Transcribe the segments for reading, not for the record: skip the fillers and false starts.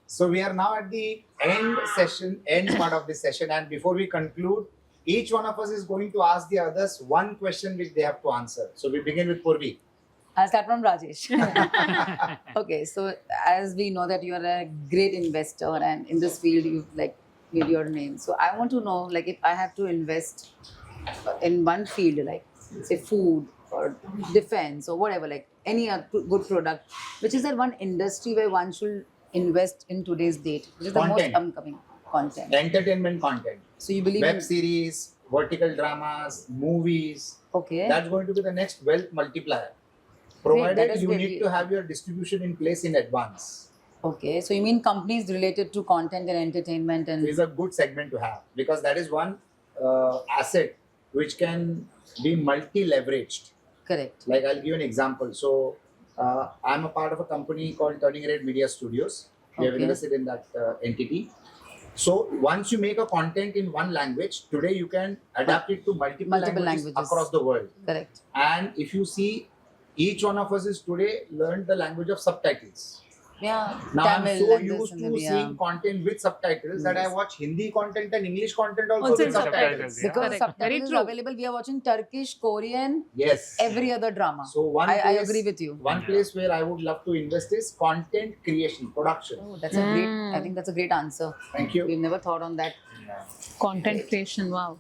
So we are now at the end part of this session, and before we conclude, each one of us is going to ask the others one question which they have to answer. So we begin with Purvi. I'll start from Rajesh. Okay, so as we know that you are a great investor and in this field you've like made your name. So I want to know, like, if I have to invest in one field, like say food or defense or whatever, like any good product, which is that one industry where one should invest in today's date, which is the most Content. upcoming content. Entertainment content, So you believe web in series, vertical dramas, movies. okay. That's going to be the next wealth multiplier. Great, Provided that is you great. need to have your distribution in place in advance. Okay, so you mean companies related to content and entertainment and It is a good segment to have because that is one asset which can be multi-leveraged. correct. Like I'll give you an example. So I'm a part of a company called Turning Red Media Studios. We have Okay. invested in that entity. So once you make a content in one language, today you can adapt it to multiple languages across the world. Correct. And if you see, each one of us is today learned the language of subtitles. Yeah. Now Tamil I'm so and this used and to that, yeah. seeing content with subtitles that I Yes. watch Hindi content and English content also Also with in subtitles. subtitles, yeah. Because Correct. subtitles Very is true. available. We are watching Turkish, Korean, Yes. every other drama. So one I place, agree with you. One place where I would love to invest is content creation, production. Oh, that's a great. I think that's a great answer. Thank you. We've never thought on that. Content creation, wow.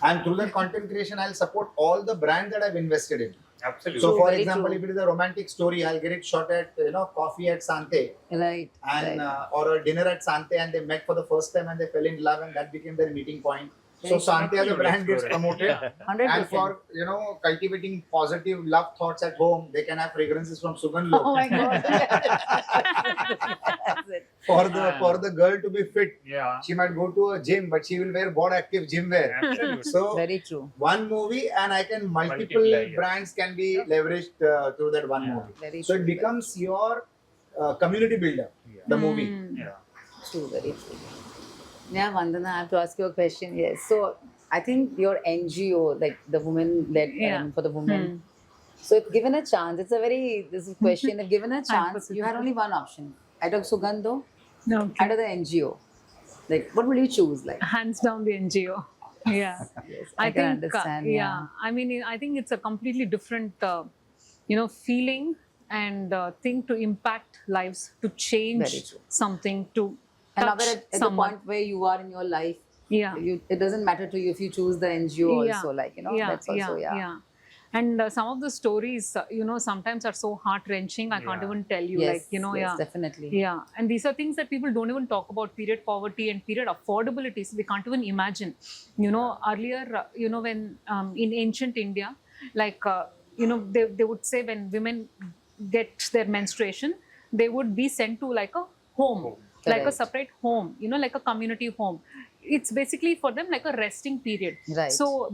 And through that content creation, I'll support all the brands that I've invested in. Absolutely. So, True, for very example, true. if it is a romantic story, I'll get it shot at coffee at Sante, Right. and right. or a dinner at Sante, and they met for the first time and they fell in love, and that became their meeting point. So Very Sante as a true. brand gets promoted, 100%. and for cultivating positive love thoughts at home, they can have fragrances from Sugandhlok. Oh my God. That's it. For the girl to be fit, Yeah. she might go to a gym, but she will wear bod active gym wear. Absolutely. So Very true. one movie, and I can multiple Multiply, yes. brands can be leveraged through that one Yeah. movie. Very So true. it becomes your community builder, Yeah. the movie. Yeah. True, very true. Yeah, Vandana, I have to ask you a question. Yes. So I think your NGO, like the women led Yeah. for the women. So if given a chance, this is a question. If given a chance, you had only one option. Either Sugandho, Okay. either the NGO. Like, what will you choose? Like, Hands down the NGO. Yeah. yes, I can think, understand. yeah. I mean, I think it's a completely different, feeling and thing to impact lives, to Very change true. something, to And now touch we're at the someone. point where you are in your life, Yeah. it doesn't matter to you if you choose the NGO Yeah. also. Like, that's also, yeah. And some of the stories, sometimes are so heart wrenching. I can't Yeah. even tell you, Yes, yes, yeah. definitely. Yeah, and these are things that people don't even talk about, period poverty and period affordability. So we can't even imagine. Earlier, when in ancient India, like, they would say when women get their menstruation, they would be sent to like a home, like a Correct. separate home, like a community home. It's basically for them like a resting period. Right. So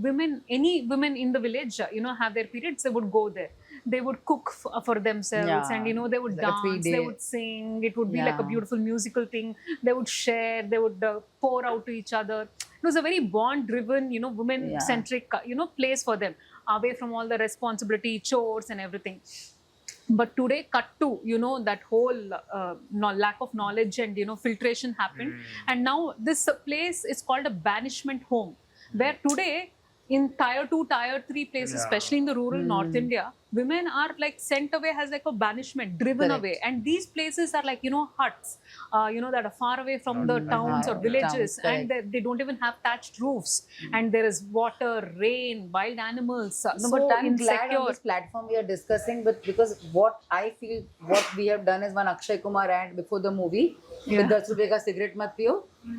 any women in the village, have their periods, they would go there. They would cook for themselves, Yeah. and they would Like a dance, 3-day. they would sing. It would be like a Yeah. beautiful musical thing. They would share, they would pour out to each other. It was a very bond-driven, women-centric, place for them, away from all the responsibility, chores, and everything. But today, cut to, that whole lack of knowledge and, filtration happened. And now this place is called a banishment home, where today in tier 2, tier 3 places, Yeah. especially in the rural North India, women are like sent away as like a banishment, driven Correct. away. And these places are like, huts, that are far away from the towns or Towns, villages. correct. And they don't even have thatched roofs. And there is water, rain, wild animals. No, So but I'm glad insecure. on this platform we are discussing, but because what I feel, what we have done is one Akshay Kumar ad before the movie, Yeah. with 10 रुपए का cigarette मत पियो,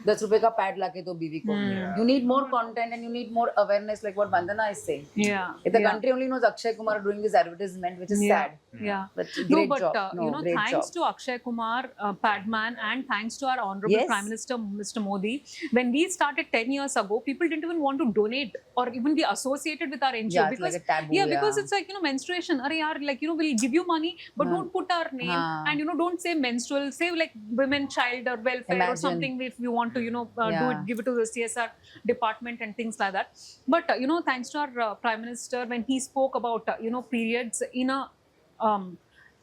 10 रुपए का pad लाके दो बीवी को. You need more content and you need more awareness, like what Vandana is saying. Yeah. If the yeah. country only knows Akshay Kumar doing this advertisement, which is Yeah. sad. Yeah. But No, great but job. Great thanks job. to Akshay Kumar, Padman, and thanks to our Honorable Yes. Prime Minister, Mr. Modi, when we started 10 years ago, people didn't even want to donate or even be associated with our NGO. Yeah, it's because, like a taboo, because yeah. it's like, menstruation. Arey yaar, like, we'll give you money, but don't put our name. And, don't say menstrual, say like women, child, or welfare or Imagine. something if you want to, do Yeah. it, give it to the CSR department and things like that. But, thanks to our Prime Minister, when he spoke about, periods in a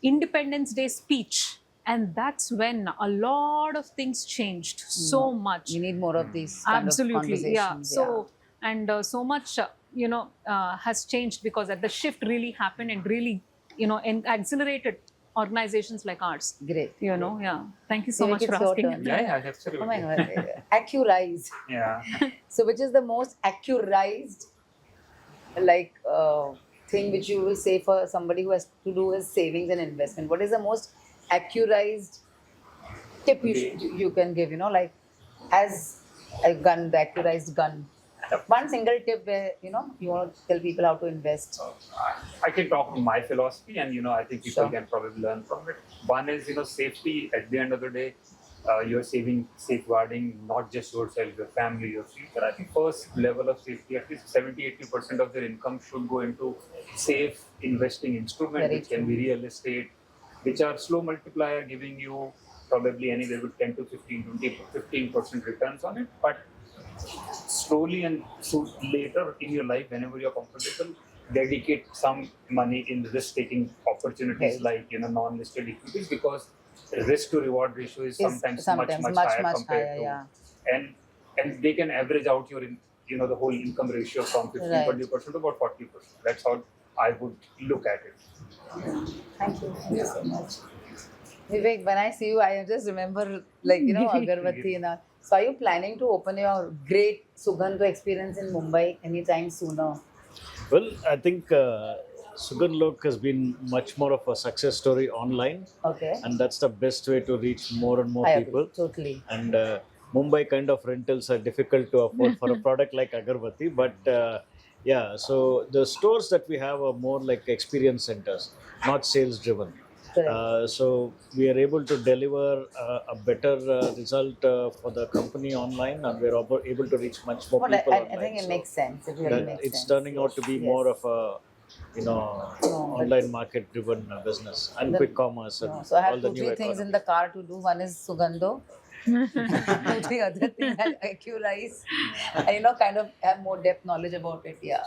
Independence Day speech, And that's when a lot of things changed so much. We need more of these kind of Absolutely, yeah. conversations. So, and so much, has changed because that the shift really happened and really, and accelerated organizations like ours. Great. Yeah. Thank you so Vivek, much for it's your asking. turn. Yeah, absolutely. Oh my God. Accurize. Yeah. So, which is the most accurized, thing which you will say for somebody who has to do his savings and investment? What is the most accurized tip you can give? As a gun, the accurized gun. One single tip where you want to tell people how to invest. I can talk my philosophy, and I think people Sure. can probably learn from it. One is safety. At the end of the day, you're safeguarding not just yourself, your family, your future. I think first level of safety, at least 70-80% of their income should go into safe investing instruments, Very which can be real estate, which are slow multiplier, giving you probably anywhere with 10 to 15% returns on it. But slowly and so later in your life, whenever you're comfortable, dedicate some money in risk-taking opportunities Right. like non-listed equities, because risk to reward ratio is sometimes much higher compared to, yeah. and they can average out your the whole income ratio from 15-20% to about 40%. That's how I would look at it. Thank you so much. Vivek, when I see you, I just remember Agarbatti. So are you planning to open your great Sugandhlok experience in Mumbai anytime sooner? Well, I think Sugandhlok has been much more of a success story online, Okay. and that's the best way to reach more and more I agree, people. totally. And Mumbai kind of rentals are difficult to afford for a product like Agarbatti, but so the stores that we have are more like experience centers, not sales driven. Correct. So we are able to deliver a better result for the company online, and we're able to reach much more But people I online. think it So makes sense. It really that makes it's sense. turning out to be Yes. more of a but- online market driven business and The- quick commerce and No. So I all have the 2-3 new things in economy. the car to do. One is Sugandho. 2-3 other things that accurize and kind of have more depth knowledge about it. Yeah.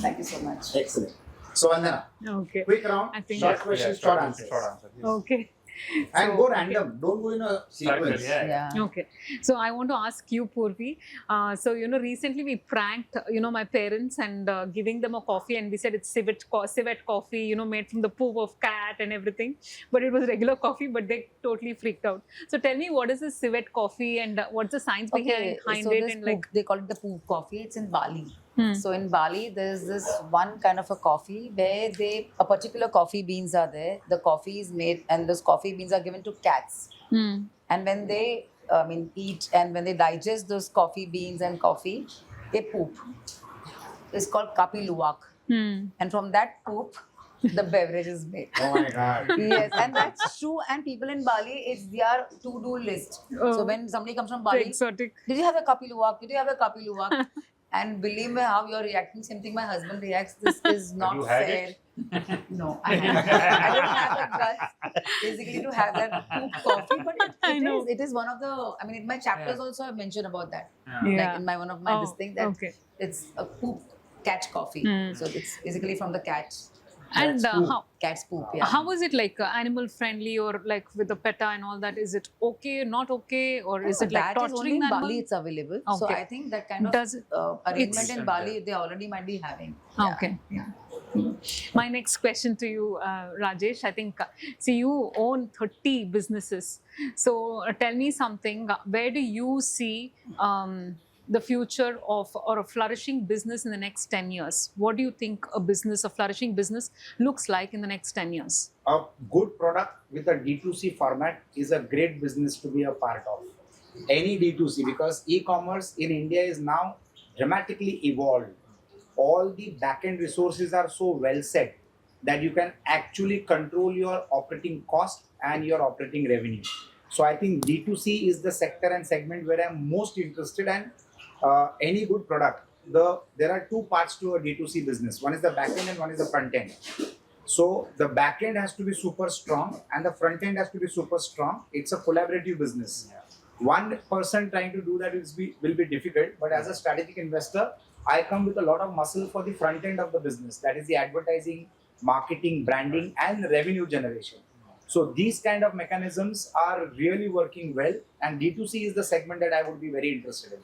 Thank you so much. Excellent. So Vandana, Okay. quick round, I think- short questions, short answers. Okay. And So, go okay. random. Don't go in a sequence. Yeah. Okay, so I want to ask you, Purvi. So recently we pranked, my parents and giving them a coffee, and we said it's civet coffee, made from the poop of cat and everything, but it was regular coffee. But they totally freaked out. So tell me, what is this civet coffee, and what's the science behind so it? this And poop, they call it the poop coffee. It's in Bali. Hmm. So in Bali, there's this one kind of a coffee where a particular coffee beans are there. The coffee is made, and those coffee beans are given to cats. Hmm. And when they, eat and when they digest those coffee beans and coffee, they poop. It's called kapi luwak. Hmm. And from that poop, the beverage is made. Oh my God. Yes, and that's true. And people in Bali, it's their to-do list. Oh. So when somebody comes from So Bali, exotic. did you have a kapi luwak? Did you have a kapi luwak? And believe me, how you're reacting, same thing my husband reacts. This is not you had fair. it? No, I don't have the guts basically to have that poop coffee, but I know. it is one of the. I mean, in my chapters also I mentioned about that. Yeah. Like in one of my this thing that okay. it's a poop cat coffee. Hmm. So it's basically from the cat. And That's cool. Cat's poop. Yeah. how is it like animal friendly, or like with the PETA and all that? Is it okay, not okay, or is it like that is only torturing in the Bali animal? it's available. So Okay. I think that kind of Does it- arrangement it's- in Bali they already might be having. Yeah. Okay. Yeah. My next question to you, Rajesh. I think, see, you own 30 businesses. So tell me something. Where do you see the future of or a flourishing business in the next 10 years? What do you think a flourishing business looks like in the next 10 years? A good product with a D2C format is a great business to be a part of. Any D2C, because e-commerce in India is now dramatically evolved. All the back-end resources are so well set that you can actually control your operating cost and your operating revenue. So I think D2C is the sector and segment where I'm most interested in. Any good product, there are two parts to a D2C business. One is the back end and one is the front end. So the back end has to be super strong and the front end has to be super strong. It's a collaborative business. One person trying to do that will be difficult, but as a strategic investor, I come with a lot of muscle for the front end of the business. That is the advertising, marketing, branding, and revenue generation. So these kind of mechanisms are really working well, and D2C is the segment that I would be very interested in.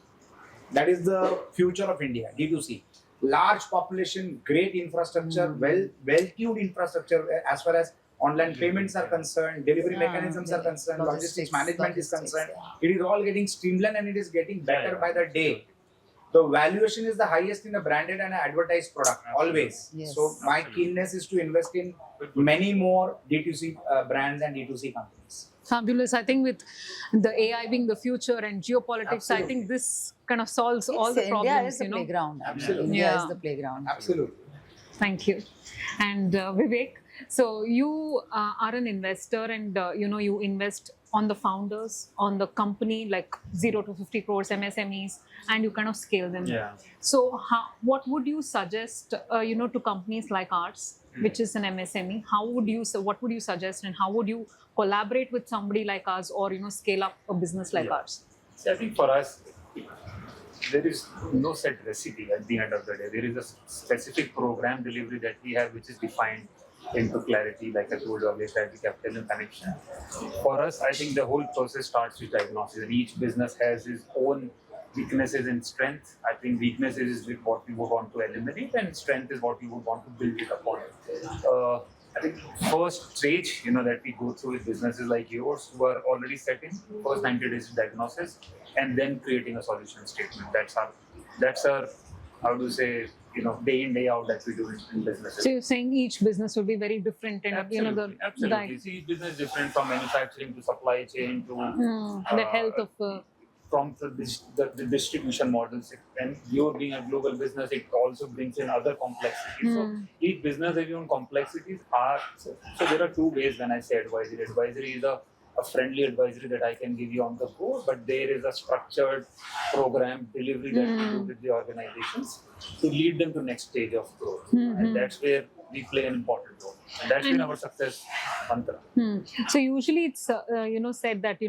That is the future of India, D2C. Large population, great infrastructure, well-tuned infrastructure as far as online payments are concerned, delivery mechanisms are concerned, logistics management is concerned. It is all getting streamlined and it is getting better by the day. The valuation is the highest in a branded and advertised product, always. Yes. So my keenness is to invest in many more D2C brands and D2C companies. Fabulous. I think with the AI being the future and geopolitics, Absolutely. I think this kind of solves all the India problems. is the playground. Absolutely. India Yeah. is the playground. Absolutely. Thank you. And Vivek, so you are an investor, and you invest on the founders, on the company, like 0 to 50 crores MSMEs, and you kind of scale them. Yeah. So what would you suggest to companies like ours, which is an MSME? What would you suggest, and how would you collaborate with somebody like us, or scale up a business like ours? So I think for us, there is no set recipe at the end of the day. There is a specific program delivery that we have, which is defined into clarity, like I told you earlier, strategy, capital, and connection. For us, I think the whole process starts with diagnosis, and each business has its own weaknesses and strengths. I think weaknesses is what we would want to eliminate, and strength is what we would want to build it upon. I think first stage, that we go through with businesses like yours who are already set in, first 90 days of diagnosis, and then creating a solution statement. That's our how to say, day in, day out that we do in businesses. So you're saying each business will be very different, and Absolutely. Absolutely. See, each business is different, from manufacturing to supply chain to the health of from the distribution models. And you being a global business, it also brings in other complexities. So each business has its own complexities. So there are two ways when I say advisory. Advisory is a friendly advisory that I can give you on the go, but there is a structured program delivery that we do with the organizations to lead them to next stage of growth. And that's where we play an important role. And that's been our success mantra. So usually it's said that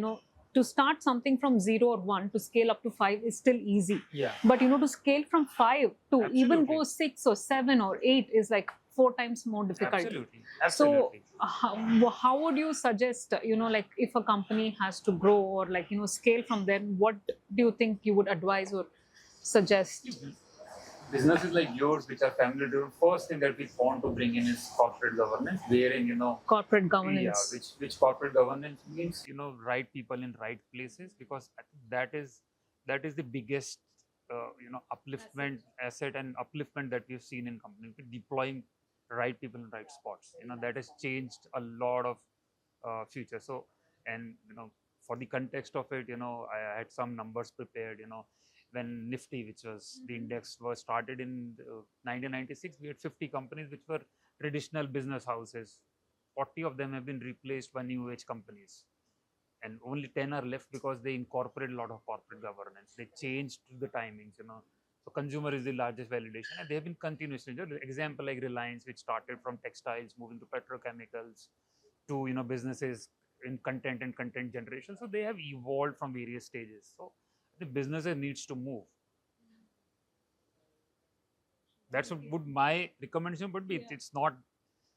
to start something from 0 or 1 to scale up to 5 is still easy. Yeah. But to scale from 5 to even Absolutely. go 6 or 7 or 8 is like 4 times more difficult. Absolutely. So Absolutely. how would you suggest, like if a company has to grow or like, scale from there, what do you think you would advise or suggest? Businesses like yours, which are family driven, first thing that we want to bring in is corporate governance, wherein, Corporate governance. yeah, which corporate governance means, right people in right places, because I think that is the biggest, upliftment asset and upliftment that we've seen in companies, deploying right people in right spots. That has changed a lot of future. So, and for the context of it, I had some numbers prepared. When Nifty, which was the index, was started in 1996, we had 50 companies which were traditional business houses. 40 of them have been replaced by new age companies, and only 10 are left because they incorporate a lot of corporate governance. They changed the timings. So consumer is the largest validation, and they have been continuously. Example like Reliance, which started from textiles, moving to petrochemicals, to businesses in content and content generation. So they have evolved from various stages. So the businesses needs to move. That's what my recommendation would be. It's not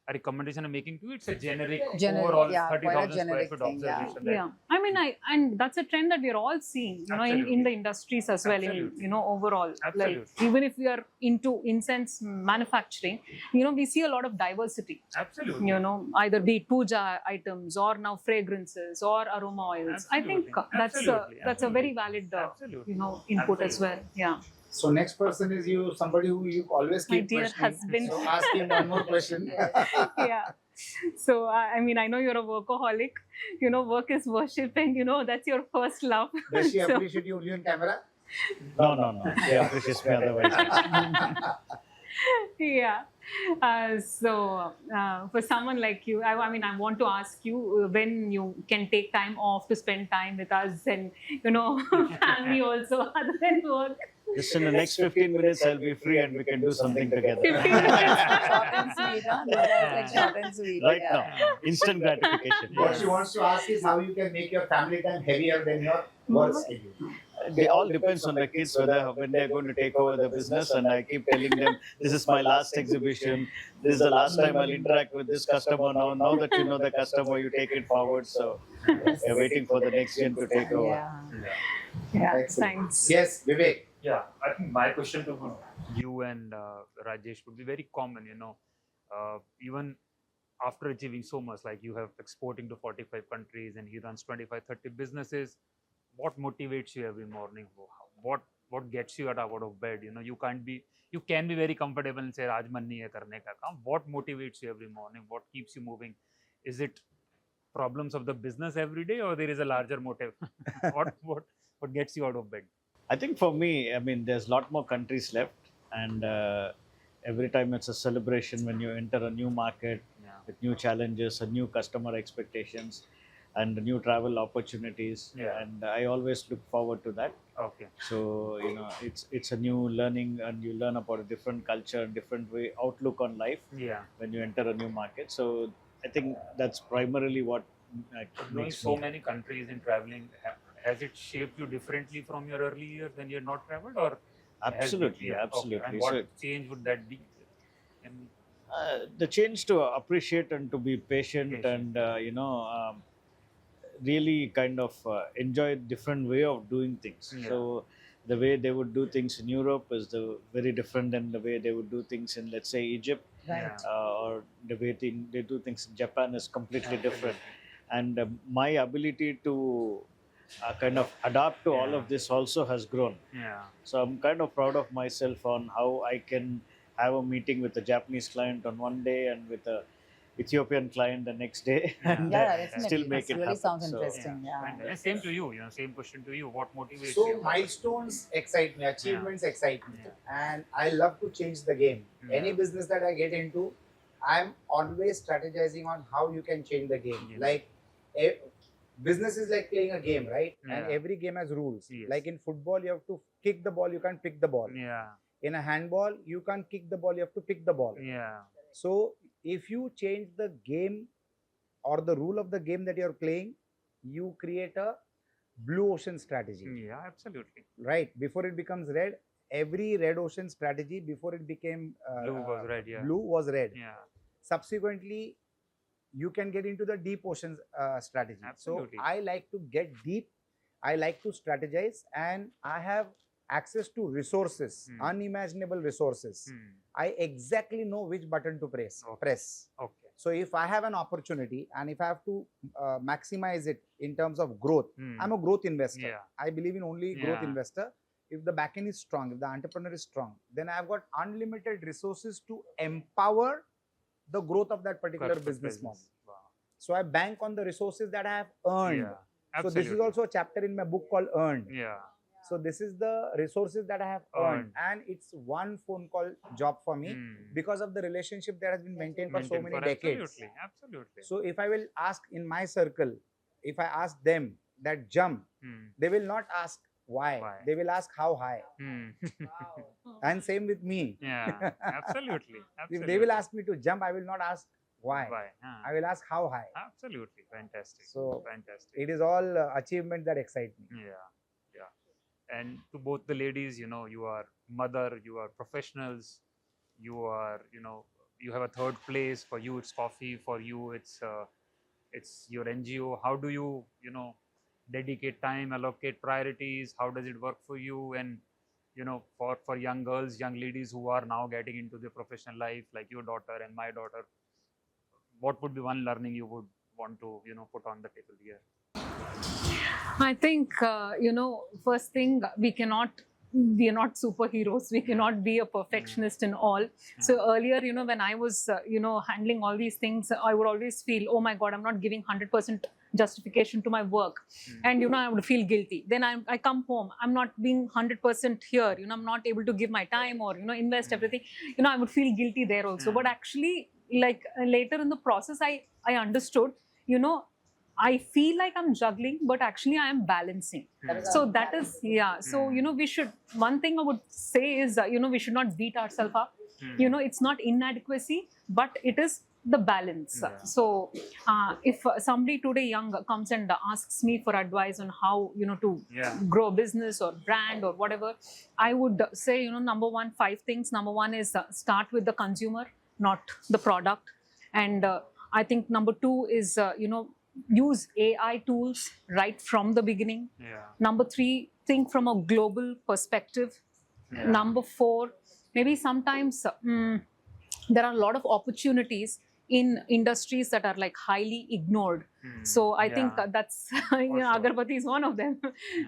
a recommendation I'm making to you. It's a generic overall yeah, quite a 30,000 square generic foot thing, yeah. observation. that- Yeah, I mean, and that's a trend that we're all seeing, in the industries as well, Absolutely. overall. Absolutely. Like, even if we are into incense manufacturing, we see a lot of diversity. Absolutely. Either be it puja items or now fragrances or aroma oils. I think Absolutely. that's a very valid, Absolutely. input as well. Yeah. So next person is you, somebody who you always My keep dear questioning. husband. So ask him one more question. Yeah. So, I mean, I know you're a workaholic. Work is worship, and that's your first love. Does she So- appreciate you only on camera? No. He appreciates me otherwise. Yeah. For someone like you, I mean, I want to ask you when you can take time off to spend time with us and, family also, other than work. Just in the next 15 minutes, I'll be free and we can do something together. 15 minutes. Short and sweet, huh? These are like short and sweet. Right yeah. now, instant gratification. What she wants to ask is how you can make your family time heavier than your work schedule. It all depends on the kids whether when they're going to take over the business. And I keep telling them, this is my last exhibition. This is the last time I'll interact with this customer. Now that you know the customer, you take it forward. So we're waiting for the next gen to take over. Yeah, Excellent. thanks. Yes, Vivek. Yeah, I think my question to you and Rajesh would be very common. Even after achieving so much, like you have exporting to 45 countries and he runs 25, 30 businesses, what motivates you every morning? What gets you out of bed? You can be very comfortable and say, "Aaj man nahi hai karne ka kaam." What motivates you every morning? What keeps you moving? Is it problems of the business every day, or there is a larger motive? what gets you out of bed? I think for me, I mean, there's a lot more countries left, and every time it's a celebration when you enter a new market with new challenges and new customer expectations and new travel opportunities. And I always look forward to that. Okay. So it's a new learning, and you learn about a different culture, different way outlook on life. When you enter a new market. So I think that's primarily what knowing makes so me. many countries in traveling, has it shaped you differently from your early years when you had not traveled, or Absolutely, absolutely. Okay. And what change would that be? The change to appreciate and to be patient and really kind of enjoy different way of doing things. So the way they would do things in Europe is very different than the way they would do things in, let's say, Egypt. Or the way they do things in Japan is completely different. And my ability to kind of adapt to all of this also has grown. So I'm kind of proud of myself on how I can have a meeting with a Japanese client on one day and with a Ethiopian client the next day, and definitely. still make That it really happen. sounds So, interesting. And same to you. Same question to you. What motivates So you? milestones excite me, achievements excite me, and I love to change the game. Any business that I get into, I'm always strategizing on how you can change the game. Like business is like playing a game, right? And every game has rules. Like in football, you have to kick the ball, you can't pick the ball. In a handball, you can't kick the ball, you have to pick the ball. So if you change the game or the rule of the game that you're playing, you create a blue ocean strategy. Absolutely. Right? Before it becomes red, every red ocean strategy before it became Blue was red. blue was red. Subsequently, you can get into the deep ocean strategy. Absolutely. So I like to get deep, I like to strategize, and I have access to resources, unimaginable resources. I exactly know which button to press. Okay. So if I have an opportunity and if I have to maximize it in terms of growth, I'm a growth investor. I believe in only growth investor. If the backend is strong, if the entrepreneur is strong, then I've got unlimited resources to empower the growth of that particular business model. So I bank on the resources that I have earned. So this is also a chapter in my book called Earned. So this is the resources that I have earned, and it's one phone call job for me because of the relationship that has been maintained for so many decades. Absolutely. So if I will ask in my circle, if I ask them that jump, they will not ask why. They will ask how high. And same with me. Absolutely. If they will ask me to jump, I will not ask why. I will ask how high. Absolutely. Fantastic. So fantastic. It is all achievement that excite me. And to both the ladies, you are mother, you are professionals, you are, you have a third place. For you, it's coffee. For you, it's your NGO. How do you, dedicate time, allocate priorities? How does it work for you? And, for young girls, young ladies who are now getting into their professional life, like your daughter and my daughter, what would be one learning you would want to, put on the table here? I think, first thing, we are not superheroes. We cannot be a perfectionist in all. So earlier, when I was, handling all these things, I would always feel, oh my God, I'm not giving 100% justification to my work. And, I would feel guilty. Then I come home, I'm not being 100% here. I'm not able to give my time or, invest everything. I would feel guilty there also. But actually, like later in the process, I understood, I feel like I'm juggling, but actually I am balancing. So that is, So, we should, one thing I would say is, we should not beat ourselves up. It's not inadequacy, but it is the balance. Yeah. So if somebody today young comes and asks me for advice on how to Yeah. grow a business or brand or whatever, I would say number one, 5 things. Number one is start with the consumer, not the product. And I think number two is use AI tools right from the beginning. Yeah. Number three, think from a global perspective. Yeah. Number four, maybe sometimes there are a lot of opportunities in industries that are like highly ignored. So I think Yeah. that's sure. Agarbatti is one of them.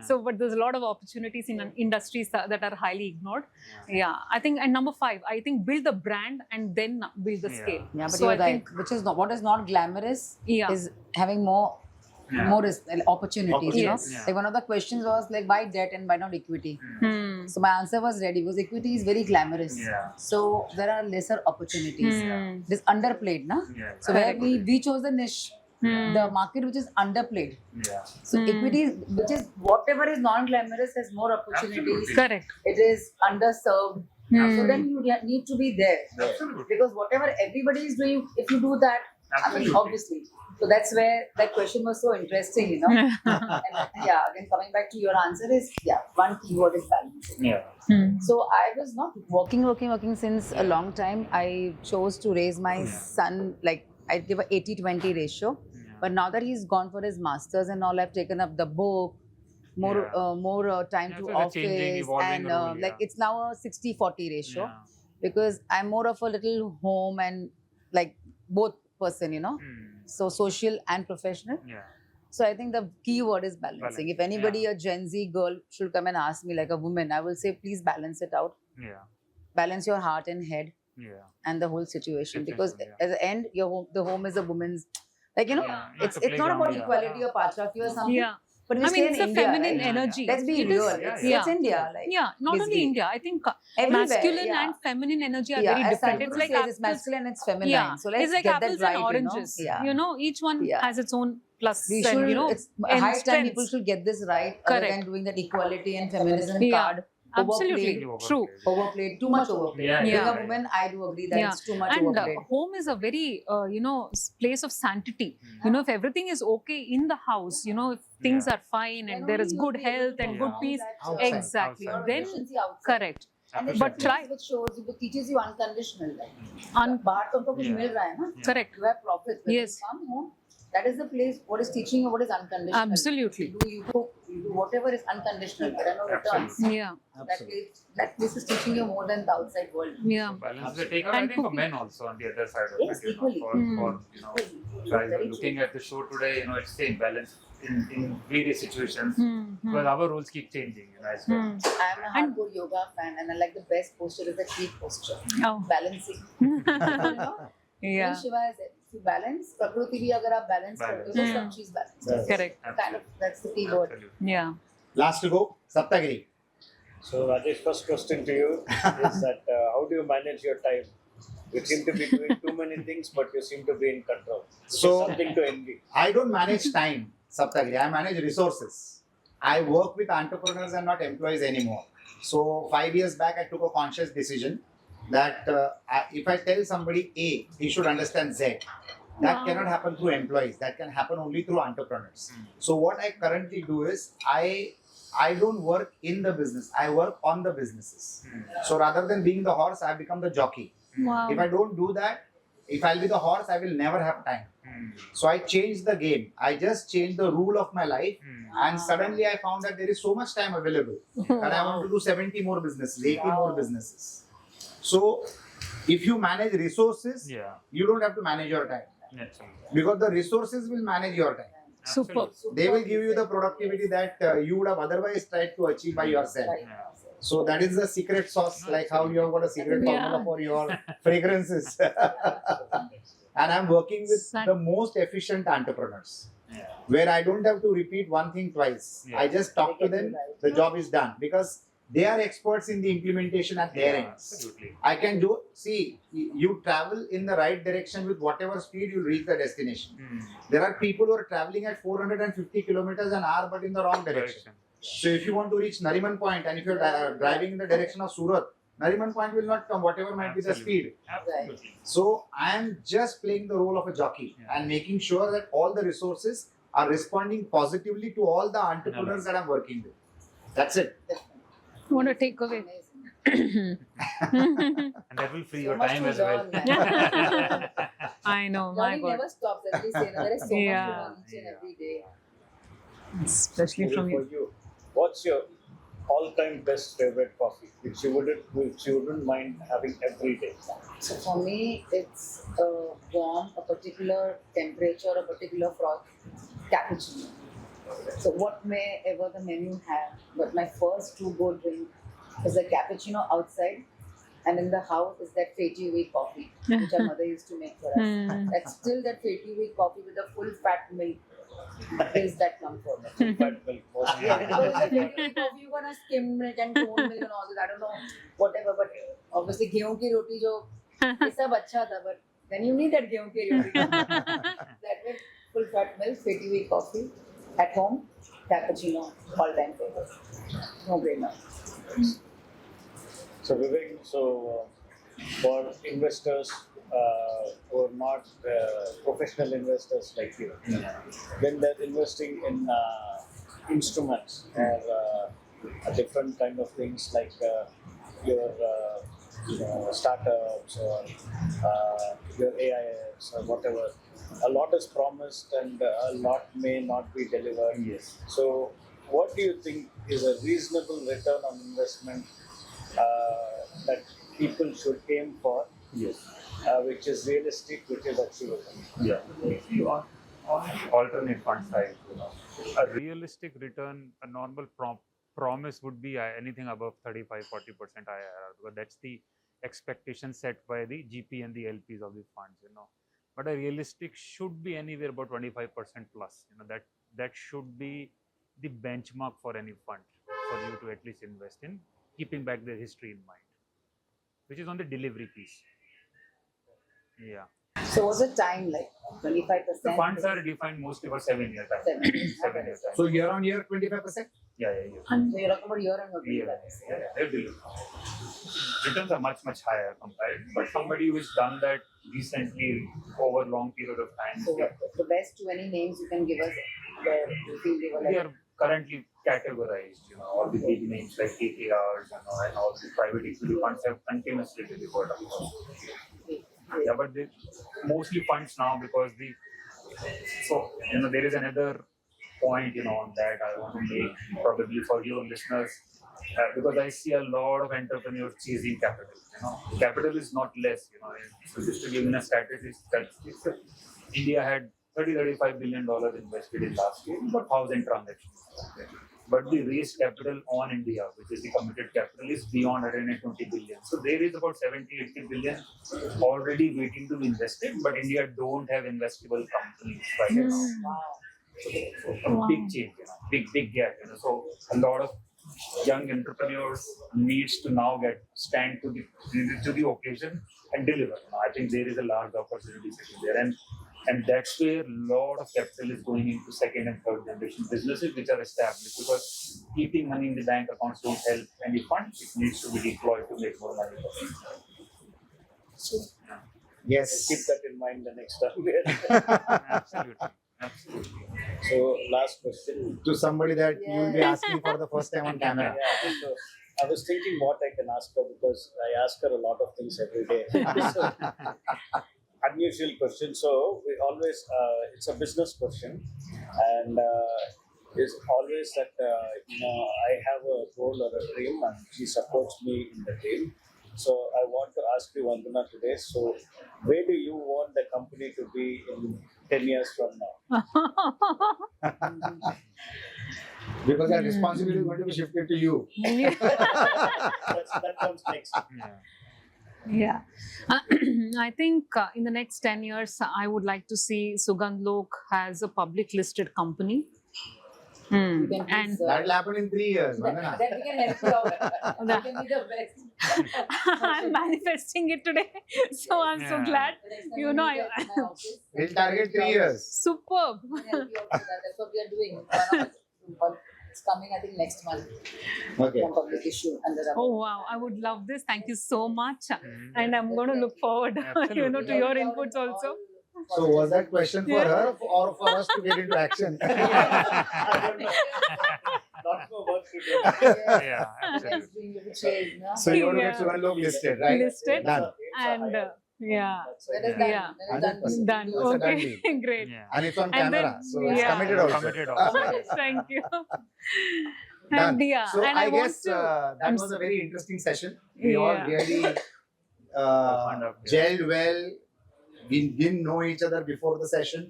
So, but there's a lot of opportunities in industries that are highly ignored. Yeah, I think. And number five, I think build the brand and then build the Yeah. scale. Yeah, but So you're I right. think Which is not what is not glamorous Yeah. is having more Yeah. more opportunities. You know, Yes. Yeah. like one of the questions was like, why debt and why not equity? Hmm. So my answer was ready because equity is very glamorous. Yeah. So there are lesser opportunities. Hmm. It is underplayed, na? Yeah. So where Correct. we chose the niche, Hmm. the market which is underplayed. Yeah. So Hmm. equity, which is whatever is non-glamorous, has more opportunities. Absolutely. Correct. It is underserved. So then you need to be there. Absolutely. Because whatever everybody is doing, if you do that, I mean, Absolutely. obviously. So that's where that question was so interesting, you know. And yeah, again, coming back to your answer is, one keyword is balance. Yeah. Hmm. So I was not working since a long time. I chose to raise my son, like I give a 80-20 ratio. But now that he's gone for his masters and all, I've taken up the book, more time Yeah, to so it's a office, changing, evolving and rule, like it's now a 60-40 ratio Yeah. because I'm more of a little home and like both person, you know. So social and professional. Yeah. So I think the key word is balancing. Balance, If anybody, a Gen Z girl, should come and ask me like a woman, I will say please balance it out. Yeah. Balance your heart and head Yeah. and the whole situation, because Situation, at the end, the home is a woman's. Like you know, Yeah, it's it's a not about playground, equality or patriarchy or something. Yeah. But we I stay mean, in it's a India, feminine right? energy. Let's be It real. is- It's yeah. India. Like, Yeah, not only basically. India. I think Everywhere, masculine yeah. and feminine energy are Yeah, very as different. Sadhguru It's like says, apples, it's masculine and it's feminine. yeah. So let's it's like get apples that right, and oranges. You know? Each one Yeah. has its own plus We and should, it's high time strengths. people should get this right, other Correct. than doing that equality and feminism Yeah. card. Absolutely Overplayed. true. Overplayed, too much overplayed. Yeah, Being yeah, a woman, I do agree that Yeah. it's too much And overplayed. home is a very place of sanctity. If everything is okay in the house, if things Yeah. are fine and there is good health and good Yeah. peace, Outside. exactly. Outside. Then Efficiency outside. correct. And But but try- which shows you, teaches you unconditional. Like, Un- बाहर तो हमको कुछ Yeah. मिल रहा है ना? Correct. You have profits. When Yes. you come home, that is the place. What is teaching you? What is unconditional? Absolutely. You cook, you do whatever is unconditional. There are no returns. Absolutely. Yeah. That place is teaching you more than the outside world. Yeah. Balance is taken, I And think, for cooking. men also on the other side of Yes, it. equally. For Equally. so I was Very looking at the show today, it's saying balance in various situations. Hmm. Because our roles keep changing, as well. Hmm. I am a hardcore yoga fan, and I like the best posture is the tree posture. Oh. Balancing. You know? Yeah. When Shiva has said, if you balance, प्रकृति भी अगर आप balance करते हो तो Hmm. सब चीज balance. Yes. Correct. Kind of, that's the key word. Absolutely. Yeah. Last to go, Sapthagiri. So Rajesh, first question to you is that how do you manage your time? You seem to be doing too many things, but you seem to be in control. Which So- is something to envy. I don't manage time, Sapthagiri. I manage resources. I work with entrepreneurs and not employees anymore. So 5 years back, I took a conscious decision that if I tell somebody A, he should understand Z. That Wow. cannot happen through employees. That can happen only through entrepreneurs. So what I currently do is I don't work in the business. I work on the businesses. So rather than being the horse, I've become the jockey. Wow. If I don't do that, if I'll be the horse, I will never have time. So I changed the game. I just changed the rule of my life, and suddenly I found that there is so much time available, and I want to do 70 more businesses, 80 more businesses. So if you manage resources, Yeah. you don't have to manage your time, Absolutely. because the resources will manage your time. Super. Absolutely. They will give you the productivity that you would have otherwise tried to achieve by yourself. Yeah. So that is the secret sauce, like how you have got a secret Yeah. formula for your fragrances. And I'm working with Exact- the most efficient entrepreneurs, Yeah. where I don't have to repeat one thing twice. Yeah. I just talk to them, the job is done, because they are experts in the implementation at their Yeah, ends. absolutely. I can do, see, you travel in the right direction with whatever speed you'll reach the destination. There are people who are traveling at 450 kilometers an hour but in the wrong direction. So if you want to reach Nariman Point and if you're driving in the direction of Surat, Nariman point will not come, whatever might be the speed. Absolutely. So I am just playing the role of a jockey and making sure that all the resources are responding positively to all the entrepreneurs that I'm working with. That's it. You want to take away? And that will free your much time to as well. learn, man. I know, my Learning God. never stops. At least there is so much to Yeah. learn each and every day. Especially from For you. you, what's your all-time best favorite coffee, which you wouldn't mind having every day? So for me, it's a warm, a particular temperature, a particular froth, cappuccino. So what may ever the menu have, but my first to-go drink is a cappuccino outside, and in the house is that Fatty Week coffee, which our mother used to make for us. Hmm. That's still that Fatty Week coffee with a full fat milk. Is that comfort? But milk mostly. Yeah, because if you're gonna skim milk and cone milk and all this, I don't know, whatever. But obviously, गेहूं की रोटी जो ये सब अच्छा था, but then you need that गेहूं की रोटी. That way, full fat milk, Fatty Week coffee, at home, cappuccino, all time favorite. No brainer. So Vivek, for investors who are not professional investors like you, when they're investing in instruments or different kind of things like your startups or your AIFs or whatever, a lot is promised and a lot may not be delivered. Yes. So, what do you think is a reasonable return on investment that people should aim for, Yes. which is realistic, which is achievable? Yeah. You are on alternate fund side, a realistic return, a normal promise would be anything above 35-40% IRR, because that's the expectation set by the GP and the LPs of the funds, But a realistic should be anywhere about 25% plus. That should be the benchmark for any fund for you to at least invest in, keeping back the history in mind, which is on the delivery piece. Yeah. So what's the time like? 25%? The funds are defined mostly for 7 years. 7 years. 7 years. So year on year, 25%? Yeah. So you're talking about year and Yeah, they're delivered. Returns are much higher compared, but somebody who's done that recently over long period of time. So the best 20 names you can give us where you feel they were We like are currently categorized, all the big names like KKRs, and all the private equity funds have continuously delivered. Yeah, but they mostly funds now because there is another point, on that I want to make probably for your listeners, because I see a lot of entrepreneurs chasing capital. Capital is not less. So just to give you a statistics, India had $35 billion invested in last year, about 1,000 transactions. But the raised capital on India, which is the committed capital, is beyond 120 billion. So there is about 70-80 billion already waiting to be invested, but India don't have investable companies right now. So a big change, big gap. So a lot of young entrepreneurs needs to now stand to the occasion and deliver. I think there is a large opportunity sitting there, and that's where a lot of capital is going into second and third generation businesses which are established, because keeping money in the bank accounts don't help any fund. It needs to be deployed to make more money. Yes. Keep that in mind the next time. Absolutely. So, last question. To somebody that you will be asking for the first time on camera. Yeah, so I was thinking what I can ask her, because I ask her a lot of things every day. So, unusual question. So we always, it's a business question, and it's always that I have a goal or a dream, and she supports me in the dream. So I want to ask you, Vandana, today. So where do you want the company to be in 10 years from now? Because that responsibility is going to be shifted to you. That comes next. Yeah. I think in the next 10 years, I would like to see Sugandhlok as a public listed company. You can And please, That will happen in 3 years. Vandana. then we can help you out. We can be the best. I'm manifesting it today. So I'm so Yeah. glad. Next time You we know, meet at my office, We'll target 3 years. Superb. we can help you out with that. That's what we are doing. It's coming, I think, next month. Okay. From public issue and the Oh wow, I would love this. Thank you so much. Mhm. And I'm going to look forward, Absolutely. to your inputs also. So was that question for Yeah. her or for us to get into action? Lots more work to do. Yeah, absolutely. So you want to get Yeah. Sugandhlok listed, right? Listed. Done. And yeah, That is Yeah. done. That is 100%. done. It's a done Okay, deal. great. Yeah. And it's on And camera, then- so it's yeah. committed also. Committed also. Thank you. Done. And yeah, So and I want guess to- that I'm was a very interesting session. We all Yeah. really Fun up, yeah. gelled well. We didn't know each other before the session.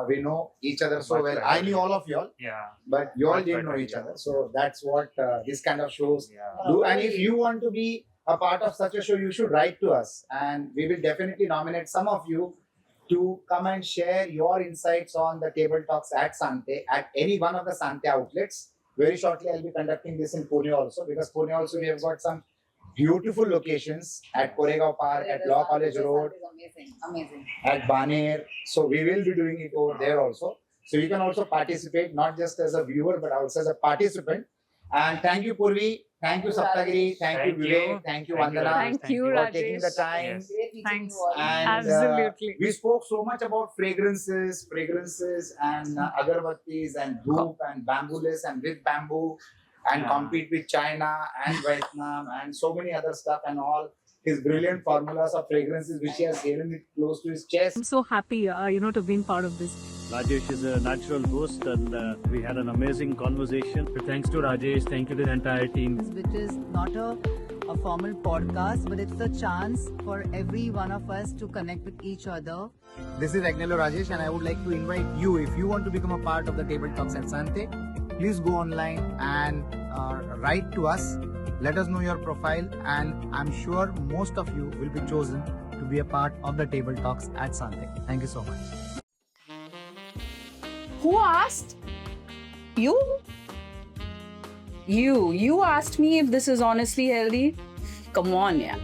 We know each other so Much well. better. I knew all of y'all, Yeah. but you all Much didn't know better, each yeah. other. So that's what this kind of shows Yeah. do. And if you want to be a part of such a show, you should write to us, and we will definitely nominate some of you to come and share your insights on the table talks at Sante, at any one of the Sante outlets. Very shortly, I'll be conducting this in Pune also, because Pune also we have got some beautiful locations at Koregaon Park, at Law College Road, Amazing, amazing. at Baner. So we will be doing it over there also. So you can also participate, not just as a viewer, but also as a participant. And thank you, Purvi. Thank you, Sapthagiri. Thank you, Thank you. Vivek. Thank you, Vandana, Thank you, for taking the Rajesh. time. Yes. Great meeting Thanks. you all. And Absolutely. we spoke so much about fragrances and agarbattis and dhoop and bambooless and with bamboo and Yeah. compete with China and Vietnam and so many other stuff and all his brilliant formulas of fragrances which he has held it close to his chest. I'm so happy, to being part of this. Rajesh is a natural host, and we had an amazing conversation. Thanks to Rajesh. Thank you to the entire team. Which is not a formal podcast, but it's a chance for every one of us to connect with each other. This is Agnelorajesh, and I would like to invite you, if you want to become a part of the Table Talks at Sante, please go online and write to us. Let us know your profile, and I'm sure most of you will be chosen to be a part of the Table Talks at Sante. Thank you so much. Who asked? You? You asked me if this is honestly healthy? Come on, yeah.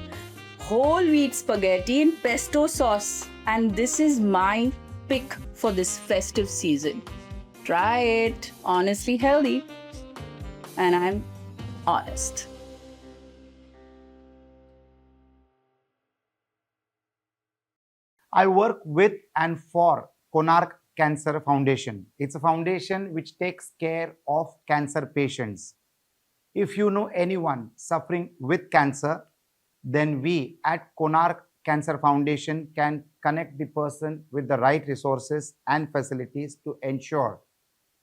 Whole wheat spaghetti in pesto sauce. And this is my pick for this festive season. Try it. Honestly healthy. And I'm honest. I work with and for Konark Cancer Foundation. It's a foundation which takes care of cancer patients. If you know anyone suffering with cancer, then we at Konark Cancer Foundation can connect the person with the right resources and facilities to ensure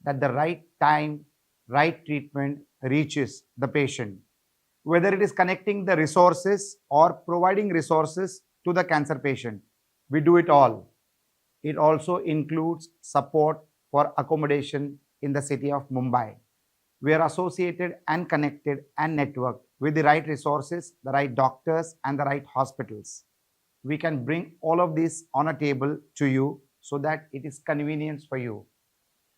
that the right time, right treatment reaches the patient. Whether it is connecting the resources or providing resources to the cancer patient, we do it all. It also includes support for accommodation in the city of Mumbai. We are associated and connected and networked with the right resources, the right doctors, and the right hospitals. We can bring all of this on a table to you so that it is convenience for you.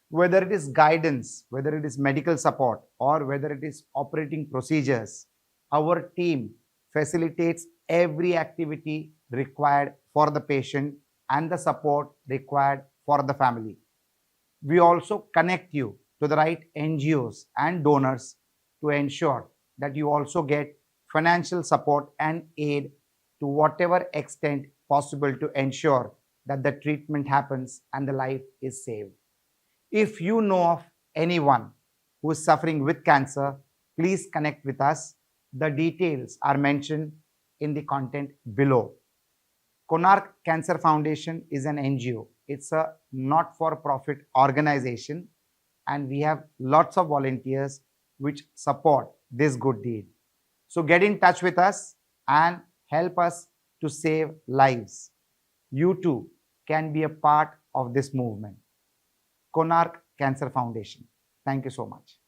Whether it is guidance, whether it is medical support, or whether it is operating procedures, our team facilitates every activity required for the patient and the support required for the family. We also connect you to the right NGOs and donors to ensure that you also get financial support and aid to whatever extent possible to ensure that the treatment happens and the life is saved. If you know of anyone who is suffering with cancer, please connect with us. The details are mentioned in the content below. Konark Cancer Foundation is an NGO. It's a not-for-profit organization, and we have lots of volunteers which support this good deed. So get in touch with us and help us to save lives. You too can be a part of this movement. Konark Cancer Foundation. Thank you so much.